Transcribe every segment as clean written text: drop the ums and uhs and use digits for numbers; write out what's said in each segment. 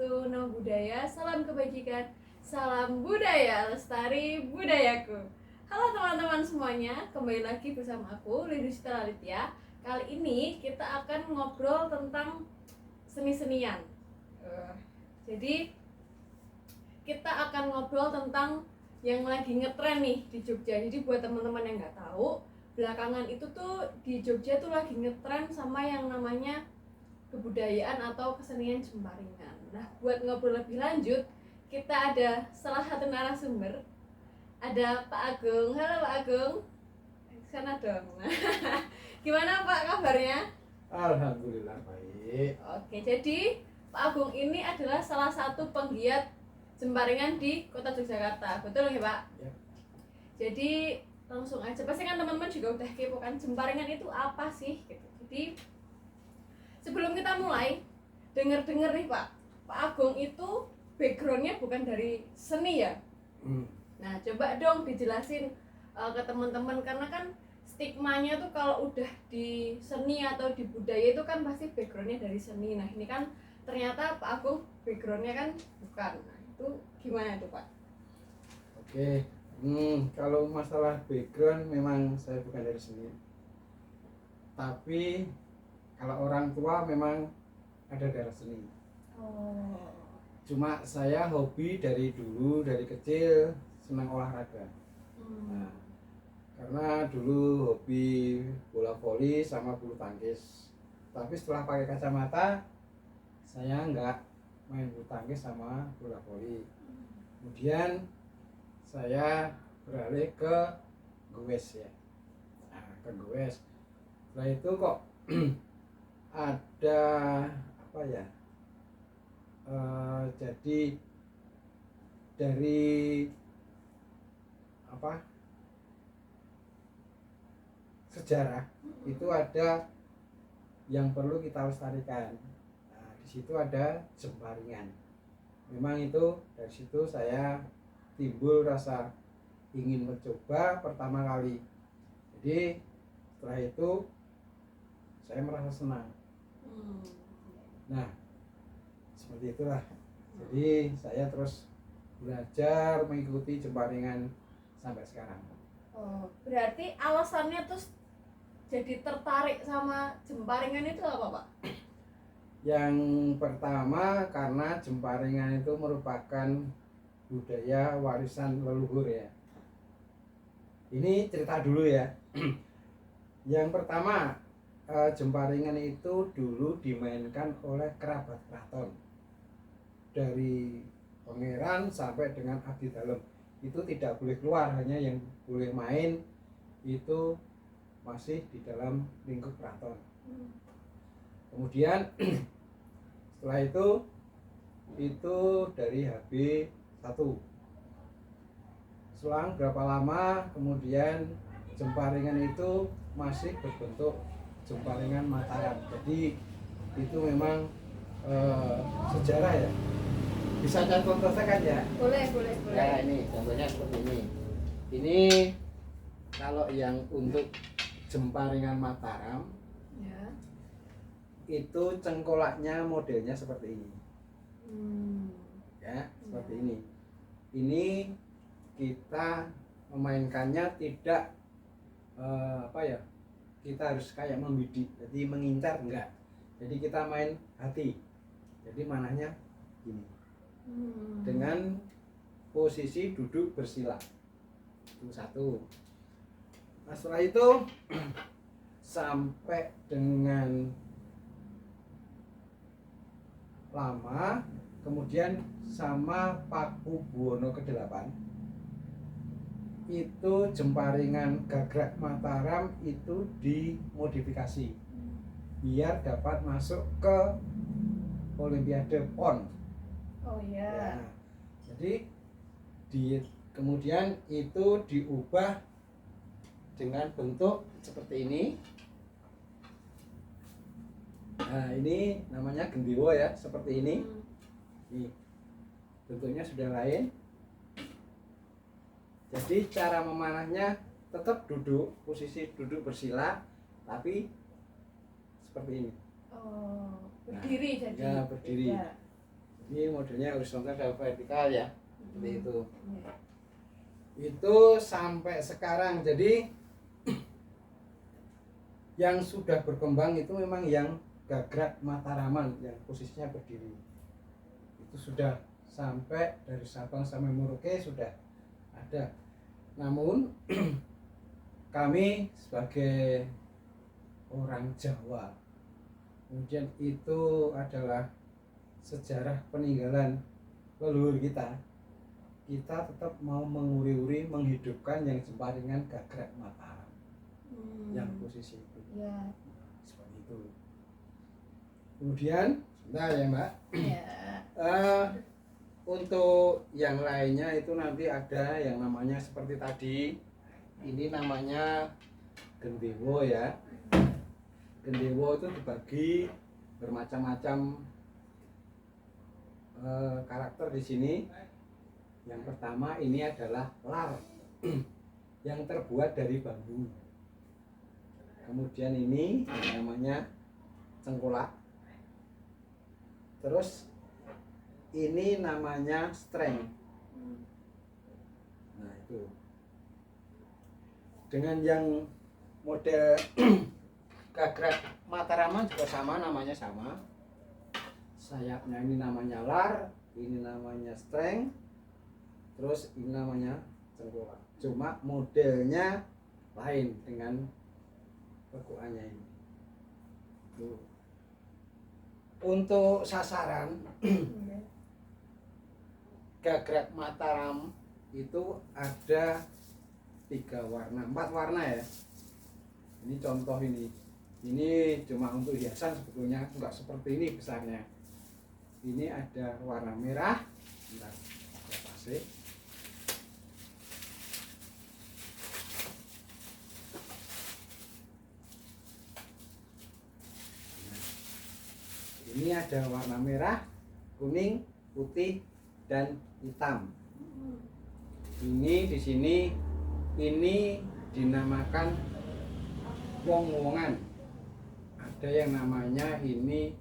wabarakatuh. Nama budaya, salam kebajikan, salam budaya, lestari budayaku. Halo teman-teman semuanya, kembali lagi bersama aku Lindu Sita Lalitya. Kali ini kita akan ngobrol tentang seni-senian. Jadi kita akan ngobrol tentang yang lagi ngetren nih di Jogja. Jadi buat teman-teman yang nggak tahu, belakangan itu tuh di Jogja tuh lagi ngetren sama yang namanya kebudayaan atau kesenian Jemparingan. Nah, buat ngobrol lebih lanjut, kita ada salah satu narasumber. Ada Pak Agung. Halo Pak Agung. Sana dong. Gimana Pak kabarnya? Alhamdulillah baik. Oke, jadi Pak Agung ini adalah salah satu penggiat Jemparingan di Kota Yogyakarta. Betul ya, Pak? Ya. Jadi langsung aja. Pasti kan teman-teman juga udah kepo kan Jemparingan itu apa sih gitu. Jadi sebelum kita mulai, denger-denger nih Pak Agung itu backgroundnya bukan dari seni ya? Nah, coba dong dijelasin ke teman-teman, karena kan stigmanya tuh kalau udah di seni atau di budaya itu kan pasti backgroundnya dari seni. Nah, ini kan ternyata Pak Agung backgroundnya kan bukan. Nah, itu gimana tuh Pak? Oke. Kalau masalah background memang saya bukan dari seni. Tapi kalau orang tua memang ada darah seni. Oh. Cuma saya hobi dari dulu, dari kecil senang olahraga. Nah, karena dulu hobi bola voli sama bulu tangkis. Tapi setelah pakai kacamata, saya nggak main bulu tangkis sama bola voli. Kemudian saya beralih ke goes ya. Nah, ke goes. Setelah itu kok ada apa ya? Jadi dari apa? Sejarah itu ada yang perlu kita lestarikan. Nah, di situ ada Jemparingan. Memang itu dari situ saya timbul rasa ingin mencoba pertama kali. Jadi setelah itu saya merasa senang. Nah, seperti itulah. Jadi saya terus belajar mengikuti Jemparingan sampai sekarang. Oh, berarti alasannya tuh jadi tertarik sama Jemparingan itu apa Pak? Yang pertama karena Jemparingan itu merupakan budaya warisan leluhur ya. Ini cerita dulu ya. Yang pertama, Jemparingan itu dulu dimainkan oleh kerabat keraton. Dari pangeran sampai dengan abdi dalam. Itu tidak boleh keluar, hanya yang boleh main itu masih di dalam lingkup keraton. Kemudian setelah itu dari HB1. Selang berapa lama kemudian Jemparingan itu masih berbentuk Jemparingan Mataram. Jadi itu memang sejarah ya. Bisa saya contohkan ya? Boleh. Ya, ini contohnya seperti ini. Ini kalau yang untuk Jemparingan Mataram Ya. itu cengkolaknya modelnya seperti ini. Ya, seperti ini. Ini kita memainkannya tidak kita harus kayak membidik, jadi mengincar enggak. Jadi kita main hati. Jadi manahnya gini. Dengan posisi duduk bersila. Itu satu. Nah, setelah itu sampai dengan lama, kemudian sama Paku Buwono ke-8 itu Jemparingan Gagrak Mataram itu dimodifikasi biar dapat masuk ke Olimpiade PON. Oh iya. Ya, jadi kemudian itu diubah dengan bentuk seperti ini. Nah, ini namanya gendewo ya, seperti ini. Nih, bentuknya sudah lain. Jadi cara memanahnya tetap duduk, posisi duduk bersila, tapi seperti ini. Oh, berdiri. Nah, jadi. ya, berdiri. Ya. Ini modelnya horizontal dan vertikal ya, seperti itu. Iya. Itu sampai sekarang. Jadi yang sudah berkembang itu memang yang Gagrak Mataraman yang posisinya berdiri. Itu sudah sampai dari Sabang sampai Merauke sudah ada. Namun kami sebagai orang Jawa, kemudian itu adalah sejarah peninggalan leluhur kita. Kita tetap mau menguri-uri, menghidupkan yang Jemparingan Gagrak Mataram yang posisi itu. Ya. Seperti itu. Kemudian, sebentar ya Mbak. Ya. Untuk yang lainnya itu nanti ada yang namanya seperti tadi. Ini namanya gendewo ya. Gendewo itu dibagi bermacam-macam karakter di sini. Yang pertama ini adalah lar yang terbuat dari bambu. Kemudian ini yang namanya cengkolak. Terus ini namanya streng. Nah itu. Dengan yang model Gagrak Mataraman juga sama, namanya sama. Sayapnya ini namanya lar, ini namanya streng, terus ini namanya cengkolak. Cuma modelnya lain dengan pekuannya ini. Tuh. Untuk sasaran Gagrak Mataram itu ada 4 warna ya. Ini contoh ini. Ini cuma untuk hiasan sebetulnya, enggak seperti ini besarnya. Ini ada warna merah. Bentar, saya pasih. Ini ada warna merah, kuning, putih, dan hitam. Ini di sini ini dinamakan wong-wongan. Ada yang namanya ini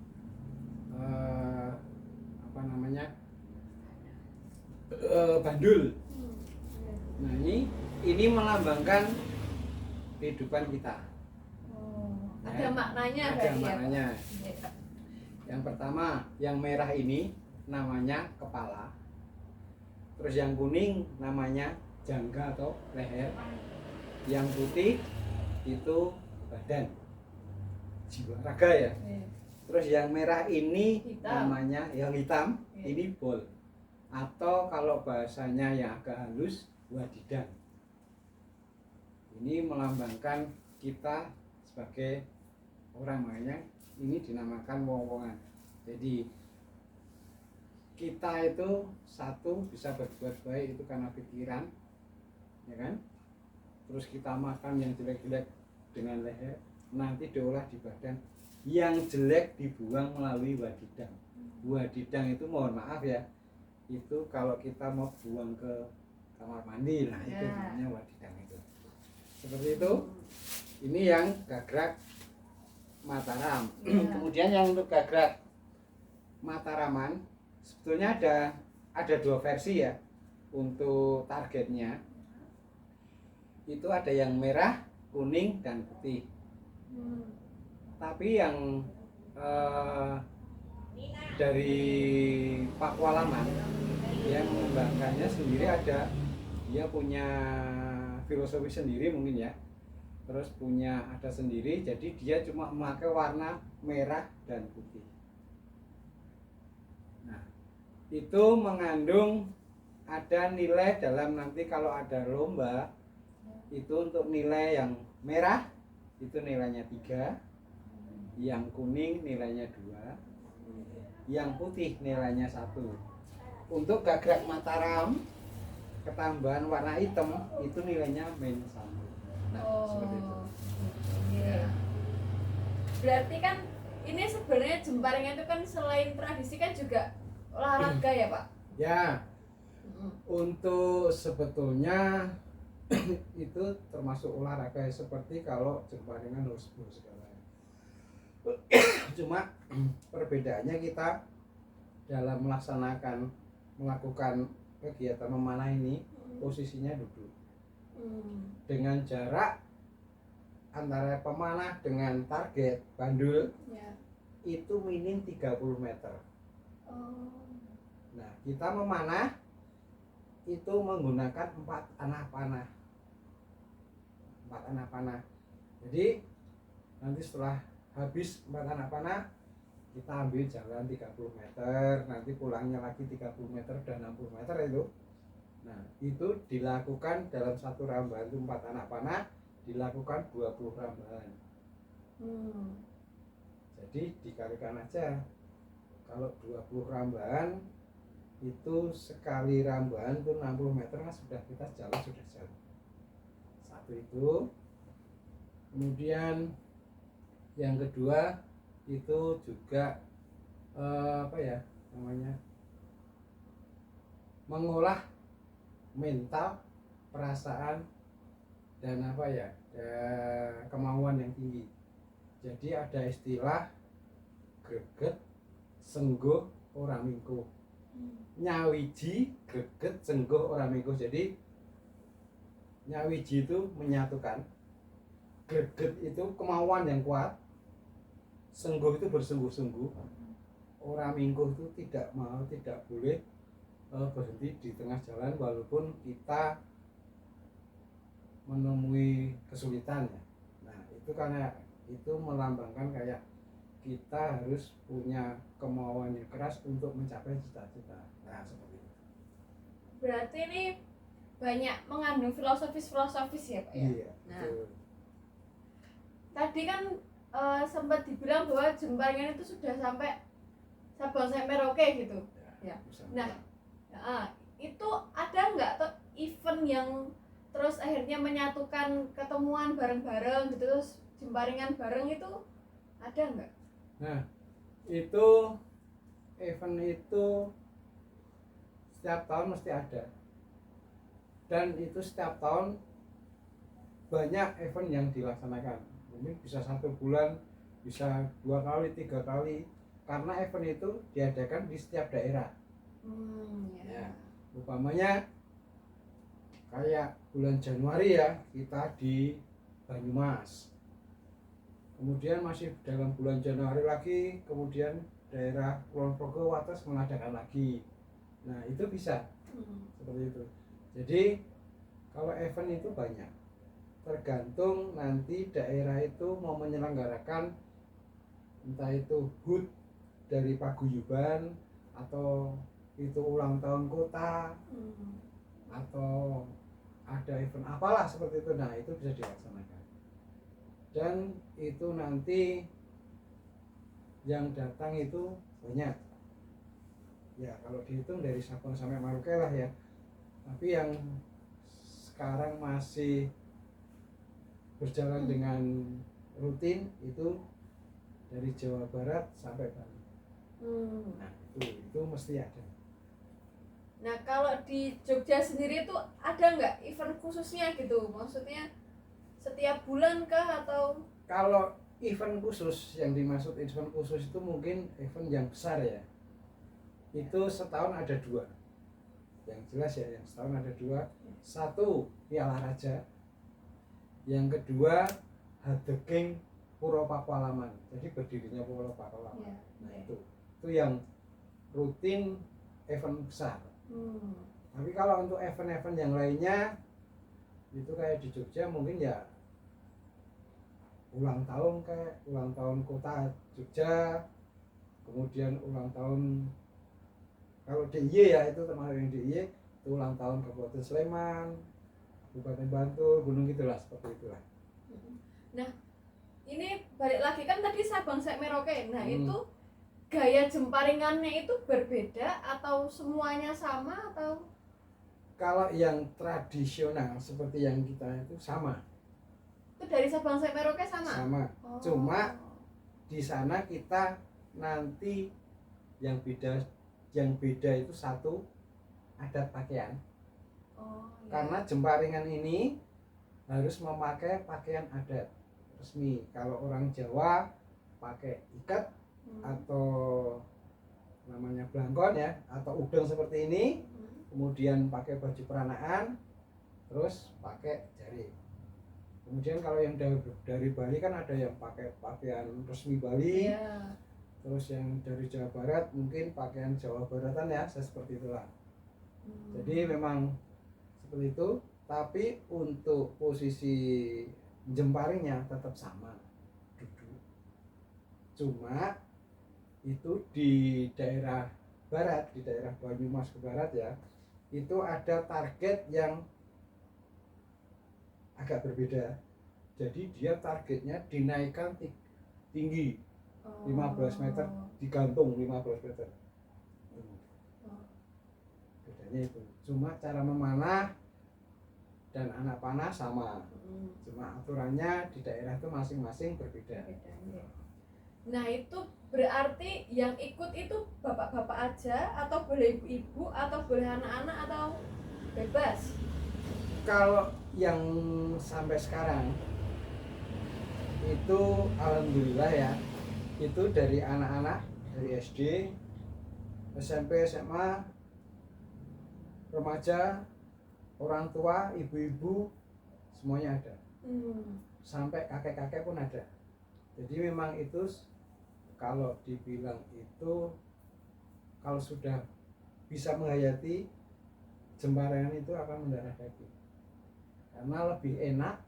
apa namanya bandul. Nah ini melambangkan kehidupan kita. Ada maknanya. Ada maknanya. Ya. Yang pertama, yang merah ini namanya kepala. Terus yang kuning namanya jangga atau leher. Yang putih itu badan, jiwa raga ya. Terus yang merah ini hitam. Namanya yang hitam, ini bol. Atau kalau bahasanya yang agak halus, wadidan. Ini melambangkan kita sebagai orang, makanya ini dinamakan wong-wongan. Jadi kita itu satu bisa berbuat baik itu karena pikiran, ya kan? Terus kita makan yang jelek-jelek dengan leher, nanti diolah di badan. Yang jelek dibuang melalui wadidang. Wadidang itu mohon maaf ya, itu kalau kita mau buang ke kamar mandi, nah itu namanya wadidang itu. Seperti itu. Ini yang Gagrak Mataram. Kemudian yang untuk Gagrak Mataraman sebetulnya ada 2 versi ya untuk targetnya. Itu ada yang merah, kuning, dan putih. Tapi yang dari Pakualaman yang mengembangkannya sendiri ada, dia punya filosofi sendiri mungkin ya. Terus punya ada sendiri, jadi dia cuma memakai warna merah dan putih. Nah, itu mengandung ada nilai dalam nanti kalau ada lomba, itu untuk nilai yang merah itu nilainya 3, yang kuning nilainya 2, yang putih nilainya 1. Untuk Gagrak Mataram ketambahan warna hitam itu nilainya -1. Nah, seperti itu. Ya. Berarti kan ini sebenarnya Jemparingan itu kan selain tradisi kan juga olahraga ya Pak? Ya. Untuk sebetulnya itu termasuk olahraga seperti kalau Jemparingan harus segala. Cuma perbedaannya kita dalam melakukan kegiatan memanah ini posisinya duduk dengan jarak antara pemanah dengan target bandul Ya. itu minim 30 meter. Oh. Nah, kita memanah itu menggunakan 4 anak panah. Jadi nanti setelah habis 4 anak panah kita ambil jalan 30 meter, nanti pulangnya lagi 30 meter dan 60 meter itu. Nah, itu dilakukan dalam satu rambahan itu 4 anak panah dilakukan 20 rambahan. Jadi dikalikan aja, kalau 20 rambahan itu sekali rambahan itu 60 meter kan sudah kita jalan sudah jauh. Satu itu. Kemudian yang kedua itu juga mengolah mental, perasaan dan kemauan yang tinggi. Jadi ada istilah greget sengguh ora mingkuh. Nyawiji greget sengguh ora mingkuh. Jadi nyawiji itu menyatukan, greget itu kemauan yang kuat, sengguh itu bersungguh-sungguh, ora mingkuh itu tidak boleh berhenti di tengah jalan walaupun kita menemui kesulitan ya. Nah, itu karena itu melambangkan kayak kita harus punya kemauan yang keras untuk mencapai cita-cita. Nah, seperti itu. Berarti ini banyak mengandung filosofis ya, Pak ya? Iya, nah, betul. Tadi kan sempat dibilang bahwa Jemparingan itu sudah sampai Sabang sampai Merauke gitu. Ya. Nah, itu ada nggak tuh event yang terus akhirnya menyatukan ketemuan bareng-bareng gitu, terus Jemparingan bareng itu ada nggak? Nah, itu event itu setiap tahun mesti ada, dan itu setiap tahun banyak event yang dilaksanakan. Mungkin bisa 1 bulan, bisa 2 kali, 3 kali, karena event itu diadakan di setiap daerah. Ya, umpamanya kayak bulan Januari ya, kita di Banyumas. Kemudian masih dalam bulan Januari lagi, kemudian daerah Kulon Progo Wates mengadakan lagi. Nah, itu bisa seperti itu. Jadi kalau event itu banyak, tergantung nanti daerah itu mau menyelenggarakan, entah itu HUT dari paguyuban atau itu ulang tahun kota atau ada event apalah seperti itu. Nah, itu bisa dilaksanakan, dan itu nanti yang datang itu banyak ya, kalau dihitung dari Sabang sampai Merauke lah ya. Tapi yang sekarang masih berjalan dengan rutin itu dari Jawa Barat sampai Bali. Nah, itu mesti ada. Nah, kalau di Jogja sendiri itu ada nggak event khususnya gitu? Maksudnya setiap bulan kah atau? Kalau event khusus, yang dimaksud event khusus itu mungkin event yang besar ya. Itu setahun ada 2. Yang jelas ya, yang setahun ada 2. Satu Piala Raja, yang kedua Hadeging Puro Pakualaman. Jadi berdirinya Puro Pakualaman. Nah, itu yang rutin event besar. Tapi kalau untuk event-event yang lainnya itu kayak di Jogja mungkin ya ulang tahun kota Jogja, kemudian ulang tahun kalau DIY ya, itu termasuk yang DIY, itu ulang tahun Kabupaten Sleman, Kabupaten Bantul, Gunung gitulah, seperti itulah. Nah, ini balik lagi kan tadi Sabang sampai Merauke. Nah, itu gaya Jemparingannya itu berbeda atau semuanya sama atau? Kalau yang tradisional seperti yang kita itu sama. Itu dari Sabang sampai Merauke sama? Sama. Cuma di sana kita nanti yang beda itu satu, adat pakaian. Karena Jemparingan ini harus memakai pakaian adat resmi. Kalau orang Jawa pakai ikat atau namanya blangkon ya, atau udeng seperti ini, Hmm. kemudian pakai baju peranaan, terus pakai jari. Kemudian kalau yang dari Bali kan ada yang pakai pakaian resmi Bali, Iya. terus yang dari Jawa Barat mungkin pakaian Jawa Baratan ya, seperti itulah. Jadi memang seperti itu, tapi untuk posisi jemparingnya tetap sama, duduk. Cuma itu di daerah barat, di daerah Banyumas ke barat ya, itu ada target yang agak berbeda. Jadi dia targetnya dinaikkan tinggi 15 meter, digantung 15 meter. Bedanya itu. Cuma cara memanah dan anak panah sama. Cuma aturannya di daerah itu masing-masing berbeda. Nah itu berarti yang ikut itu bapak-bapak aja atau boleh ibu-ibu atau boleh anak-anak atau bebas? Kalau yang sampai sekarang itu alhamdulillah ya, itu dari anak-anak dari SD, SMP, SMA, remaja, orang tua, ibu-ibu, semuanya ada. Sampai kakek-kakek pun ada. Jadi memang itu kalau dibilang itu, kalau sudah bisa menghayati jemparingan itu akan mendarah daging, karena lebih enak,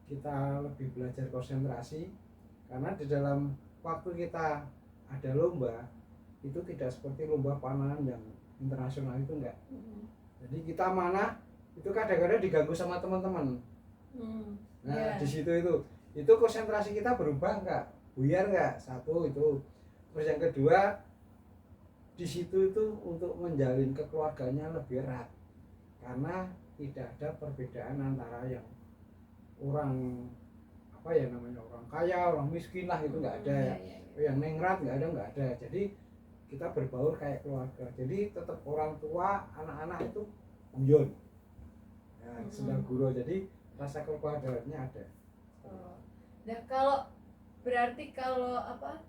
kita lebih belajar konsentrasi. Karena di dalam waktu kita ada lomba itu tidak seperti lomba panahan yang internasional, itu enggak. Jadi kita mana itu kadang-kadang diganggu sama teman-teman. Nah di situ itu konsentrasi kita berubah enggak, buyar enggak, satu itu. Terus yang kedua, di situ itu untuk menjalin kekeluarganya lebih erat, karena tidak ada perbedaan antara yang orang apa ya namanya, orang kaya, orang miskin lah, itu nggak ada ya. Yang ningrat nggak ada. Jadi kita berbaur kayak keluarga. Jadi tetap orang tua, anak-anak itu guyon, ya, sendal guru. Jadi rasa keluarganya ada. Nah kalau berarti kalau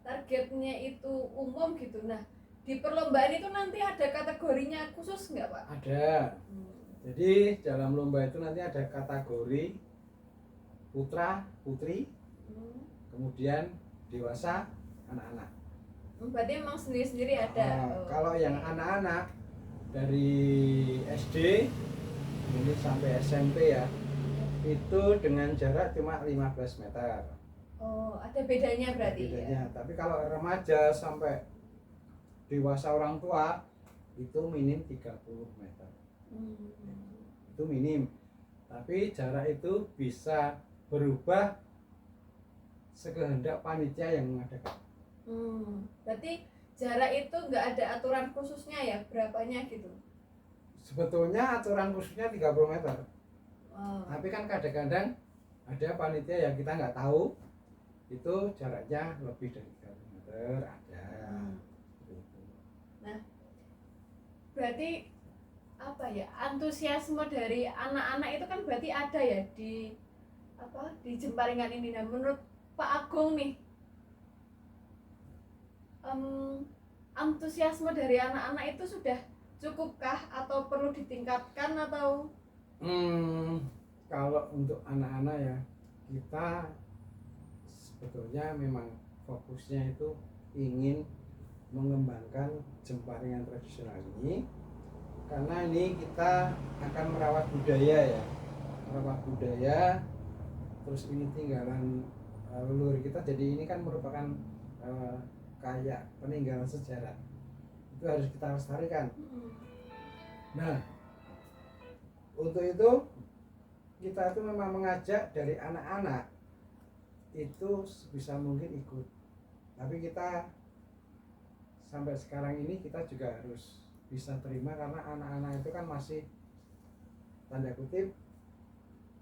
targetnya itu umum gitu, nah di perlombaan itu nanti ada kategorinya khusus nggak Pak? Ada. Jadi dalam lomba itu nanti ada kategori putra, putri, kemudian dewasa, anak-anak. Berarti emang sendiri-sendiri ada. Kalau yang anak-anak dari SD ini sampai SMP ya, itu dengan jarak cuma 15 meter. Ada bedanya berarti. Bedanya. Ya? Tapi kalau remaja sampai dewasa orang tua itu minim 30 meter. Itu minim. Tapi jarak itu bisa berubah sekehendak panitia yang mengadakan. Berarti jarak itu nggak ada aturan khususnya ya, berapanya gitu? Sebetulnya aturan khususnya 30 meter. Tapi kan kadang-kadang ada panitia yang kita nggak tahu, itu jaraknya lebih dari 30 meter ada. Nah, berarti apa ya, antusiasme dari anak-anak itu kan berarti ada ya di jemparingan ini. Nah menurut Pak Agung nih, antusiasme dari anak-anak itu sudah cukupkah atau perlu ditingkatkan atau? Kalau untuk anak-anak ya, kita sebetulnya memang fokusnya itu ingin mengembangkan jemparingan tradisional ini, karena ini kita akan merawat budaya ya, terus ini tinggalan leluhur kita. Jadi ini kan merupakan kayak peninggalan sejarah, itu harus kita lestarikan. Nah untuk itu kita itu memang mengajak dari anak-anak itu sebisa mungkin ikut, tapi kita sampai sekarang ini kita juga harus bisa terima, karena anak-anak itu kan masih tanda kutip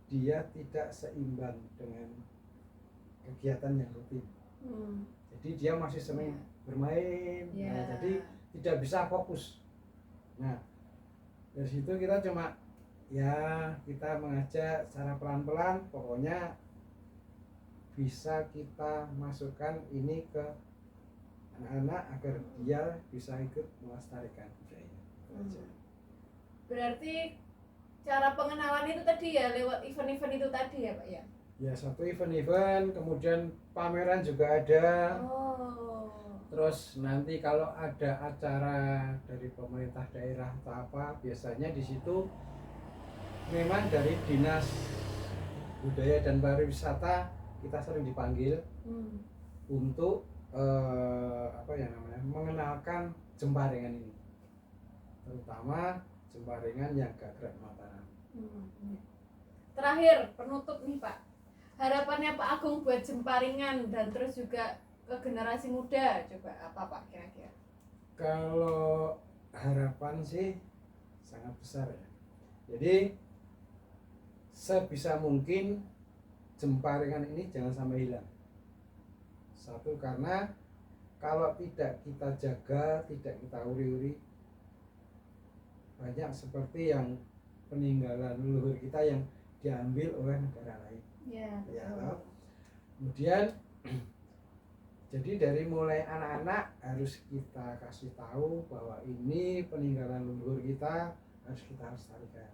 dia tidak seimbang dengan kegiatan yang rutin. Jadi dia masih sering bermain, nah, jadi tidak bisa fokus. Nah dari situ kita cuma ya kita mengajak secara pelan-pelan, pokoknya bisa kita masukkan ini ke anak-anak agar dia bisa ikut melestarikan budaya. Aja. Berarti cara pengenalan itu tadi ya lewat event-event itu tadi ya Pak ya? Ya, satu event-event, kemudian pameran juga ada. Oh. Terus nanti kalau ada acara dari pemerintah daerah atau apa, biasanya di situ memang dari Dinas Budaya dan Pariwisata kita sering dipanggil untuk apa ya namanya, mengenalkan Jemparingan ini, terutama Jemparingan yang Gagrag Mataram. Terakhir penutup nih Pak, harapannya Pak Agung buat Jemparingan dan terus juga ke generasi muda, coba apa Pak kira-kira? Kalau harapan sih sangat besar ya. Jadi sebisa mungkin Jemparingan ini jangan sampai hilang. Satu, karena kalau tidak kita jaga, tidak kita uri-uri, banyak seperti yang peninggalan leluhur kita yang diambil oleh negara lain. Ya, Ya, betul. kemudian jadi dari mulai anak-anak harus kita kasih tahu bahwa ini peninggalan leluhur kita, harus kita lestarikan.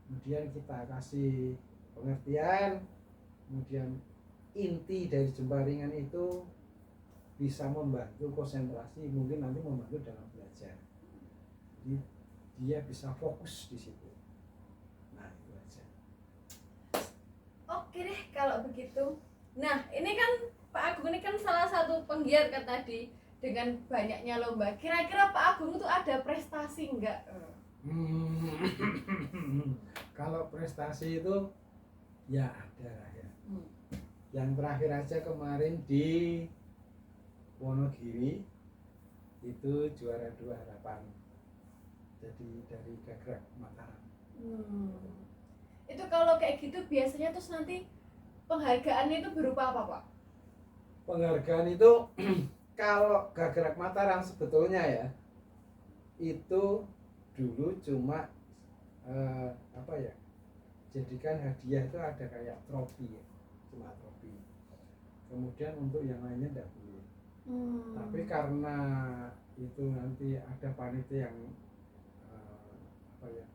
Kemudian kita kasih pengertian, kemudian inti dari Jemparingan itu bisa membantu konsentrasi, mungkin nanti membantu dalam belajar. Jadi dia bisa fokus di situ. Nah, itu aja. Oke deh kalau begitu. Nah, ini kan Pak Agung ini kan salah satu penggiat kan tadi dengan banyaknya lomba. Kira-kira Pak Agung itu ada prestasi enggak? Kalau prestasi itu ya ada lah ya. Yang terakhir aja kemarin di Wonogiri itu juara 2 harapan. Jadi dari Gagrag Mataram. Itu kalau kayak gitu biasanya terus nanti penghargaannya itu berupa apa Pak? Penghargaan itu kalau Gagrag Mataram sebetulnya ya itu dulu cuma apa ya, jadikan hadiah itu ada kayak trofi ya, cuma trofi. Kemudian untuk yang lainnya tidak boleh. Tapi karena itu nanti ada panitia yang apa ya,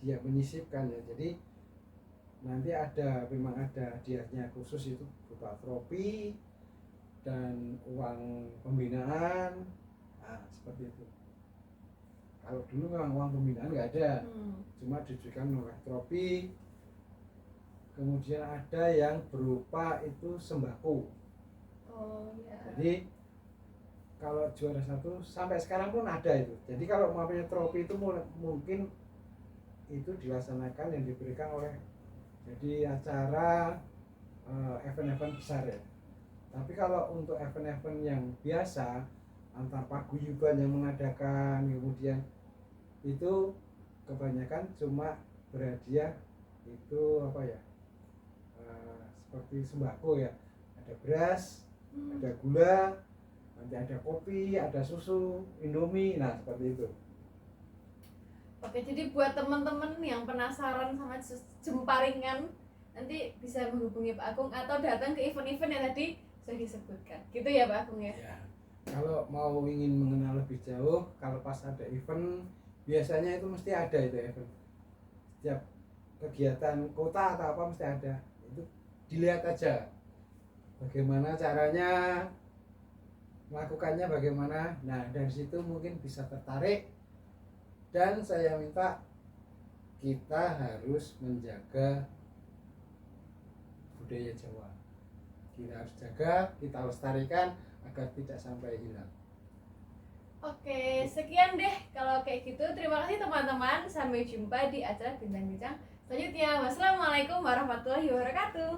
dia menyisipkan ya, jadi nanti memang ada hadiahnya khusus, itu berupa trofi dan uang pembinaan. Nah, seperti itu. Kalau dulu memang uang pembinaan nggak ada, cuma ditujukan oleh trofi. Kemudian ada yang berupa itu sembako. Oh ya. Jadi kalau juara 1 sampai sekarang pun ada itu. Jadi kalau mau punya trofi itu mungkin itu dilaksanakan yang diberikan oleh jadi acara event-event besar ya. Tapi kalau untuk event-event yang biasa antar paguyuban yang mengadakan, kemudian itu kebanyakan cuma berhadiah itu apa ya, seperti sembako ya, ada beras, ada gula, nanti ada kopi, ada susu, Indomie, nah seperti itu. Oke, jadi buat teman-teman yang penasaran sama Jemparingan nanti bisa menghubungi Pak Agung atau datang ke event-event yang tadi sudah disebutkan. Gitu ya Pak Agung ya? Ya. Kalau mau ingin mengenal lebih jauh, kalau pas ada event, biasanya itu mesti ada itu event. Setiap kegiatan kota atau apa mesti ada. Itu dilihat aja bagaimana caranya, melakukannya bagaimana. Nah, dari situ mungkin bisa tertarik. Dan saya minta kita harus menjaga budaya Jawa. Kita harus jaga, kita lestarikan agar tidak sampai hilang. Oke, sekian deh kalau kayak gitu. Terima kasih teman-teman. Sampai jumpa di acara Bincang-Bincang selanjutnya. Wassalamualaikum warahmatullahi wabarakatuh.